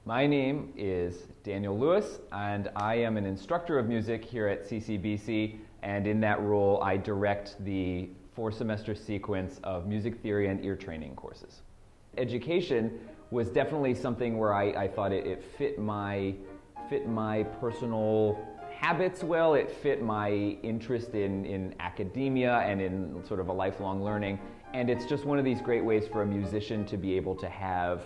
My name is Daniel Lewis, and I am an instructor of music here at CCBC, and in that role I direct the 4-semester sequence of music theory and ear training courses. Education was definitely something where I thought it fit my personal habits well. It fit my interest in academia and in sort of a lifelong learning, and it's just one of these great ways for a musician to be able to have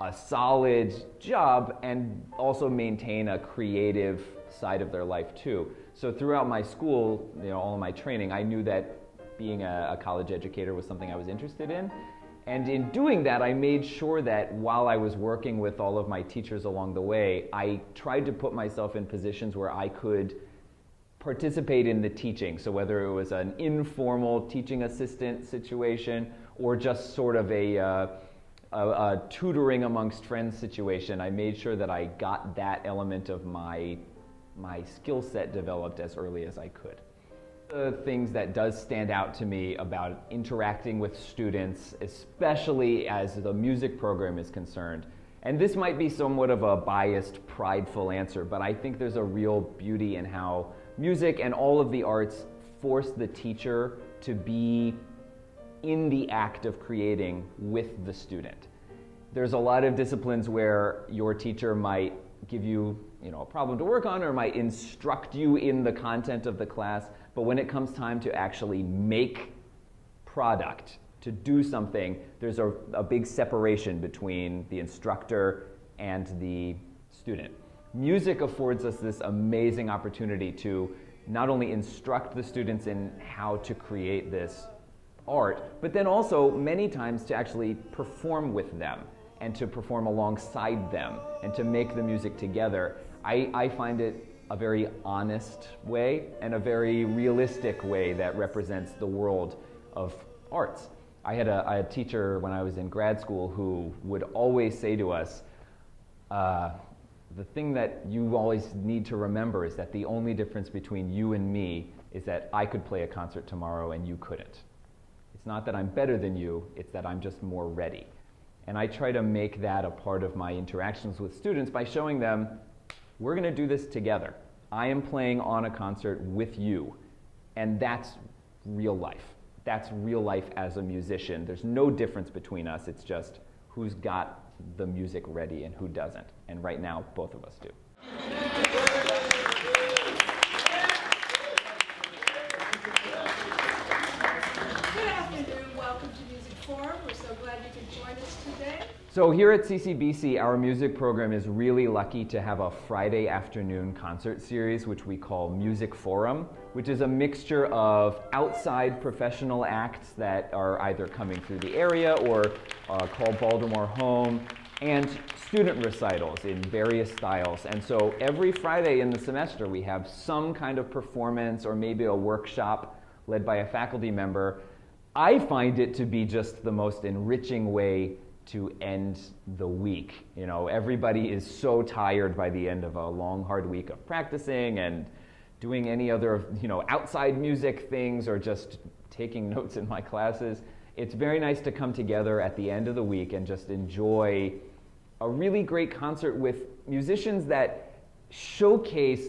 a solid job and also maintain a creative side of their life too. So throughout my school, all of my training, I knew that being a college educator was something I was interested in. And in doing that, I made sure that while I was working with all of my teachers along the way, I tried to put myself in positions where I could participate in the teaching. So whether it was an informal teaching assistant situation or just sort of a tutoring amongst friends situation, I made sure that I got that element of my skill set developed as early as I could. The things that does stand out to me about interacting with students, especially as the music program is concerned, and this might be somewhat of a biased, prideful answer, but I think there's a real beauty in how music and all of the arts force the teacher to be in the act of creating with the student. There's a lot of disciplines where your teacher might give you, a problem to work on or might instruct you in the content of the class, but when it comes time to actually make product, to do something, there's a big separation between the instructor and the student. Music affords us this amazing opportunity to not only instruct the students in how to create this art, but then also many times to actually perform with them and to perform alongside them and to make the music together. I find it a very honest way and a very realistic way that represents the world of arts. I had a teacher when I was in grad school who would always say to us, the thing that you always need to remember is that the only difference between you and me is that I could play a concert tomorrow and you couldn't. It's not that I'm better than you, it's that I'm just more ready. And I try to make that a part of my interactions with students by showing them, we're going to do this together. I am playing on a concert with you, and that's real life. That's real life as a musician. There's no difference between us. It's just who's got the music ready and who doesn't. And right now, both of us do. Good afternoon. Welcome to Music Forum. We're so glad you could join us today. So here at CCBC, our music program is really lucky to have a Friday afternoon concert series, which we call Music Forum, which is a mixture of outside professional acts that are either coming through the area or call Baltimore home, and student recitals in various styles. And so every Friday in the semester, we have some kind of performance or maybe a workshop led by a faculty member. I find it to be just the most enriching way to end the week. Everybody is so tired by the end of a long, hard week of practicing and doing any other, outside music things or just taking notes in my classes. It's very nice to come together at the end of the week and just enjoy a really great concert with musicians that showcase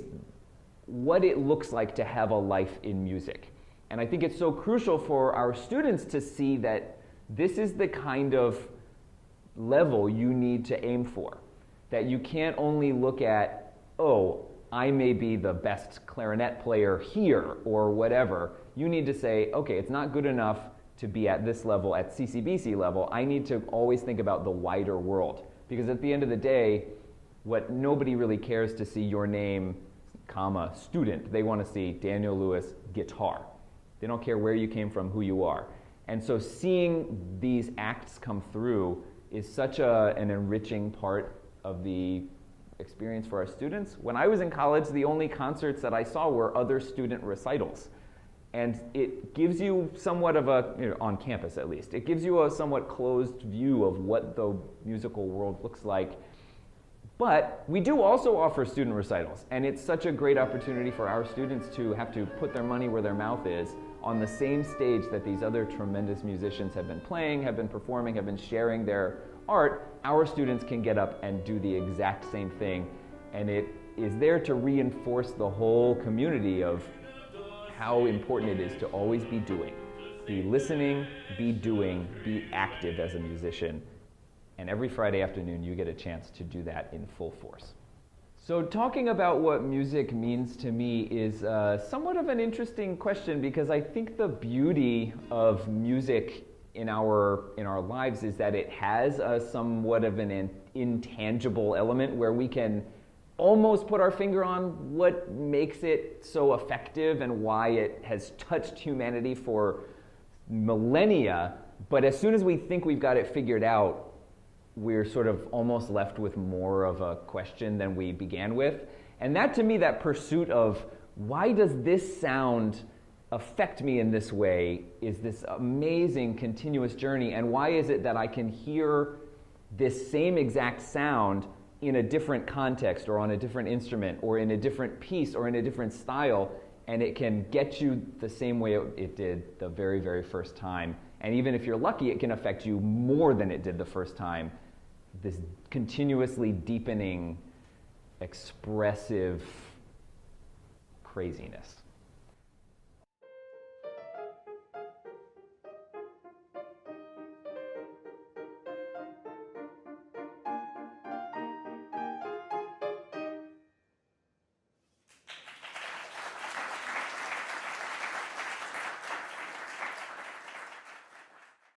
what it looks like to have a life in music. And I think it's so crucial for our students to see that this is the kind of level you need to aim for. That you can't only look at, I may be the best clarinet player here or whatever. You need to say, okay, it's not good enough to be at this level, at CCBC level. I need to always think about the wider world. Because at the end of the day, what nobody really cares to see your name, comma, student. They want to see Daniel Lewis, guitar. They don't care where you came from, who you are. And so seeing these acts come through is such an enriching part of the experience for our students. When I was in college, the only concerts that I saw were other student recitals. And it gives you somewhat of a, on campus at least, it gives you a somewhat closed view of what the musical world looks like. But we do also offer student recitals, and it's such a great opportunity for our students to have to put their money where their mouth is on the same stage that these other tremendous musicians have been playing, have been performing, have been sharing their art, our students can get up and do the exact same thing. And it is there to reinforce the whole community of how important it is to always be doing. Be listening, be doing, be active as a musician. And every Friday afternoon, you get a chance to do that in full force. So talking about what music means to me is somewhat of an interesting question, because I think the beauty of music in our lives is that it has a somewhat of an intangible element where we can almost put our finger on what makes it so effective and why it has touched humanity for millennia. But as soon as we think we've got it figured out, we're sort of almost left with more of a question than we began with. And that, to me, that pursuit of why does this sound affect me in this way is this amazing continuous journey. And why is it that I can hear this same exact sound in a different context or on a different instrument or in a different piece or in a different style, and it can get you the same way it did the very, very first time. And even if you're lucky, it can affect you more than it did the first time. This continuously deepening, expressive craziness.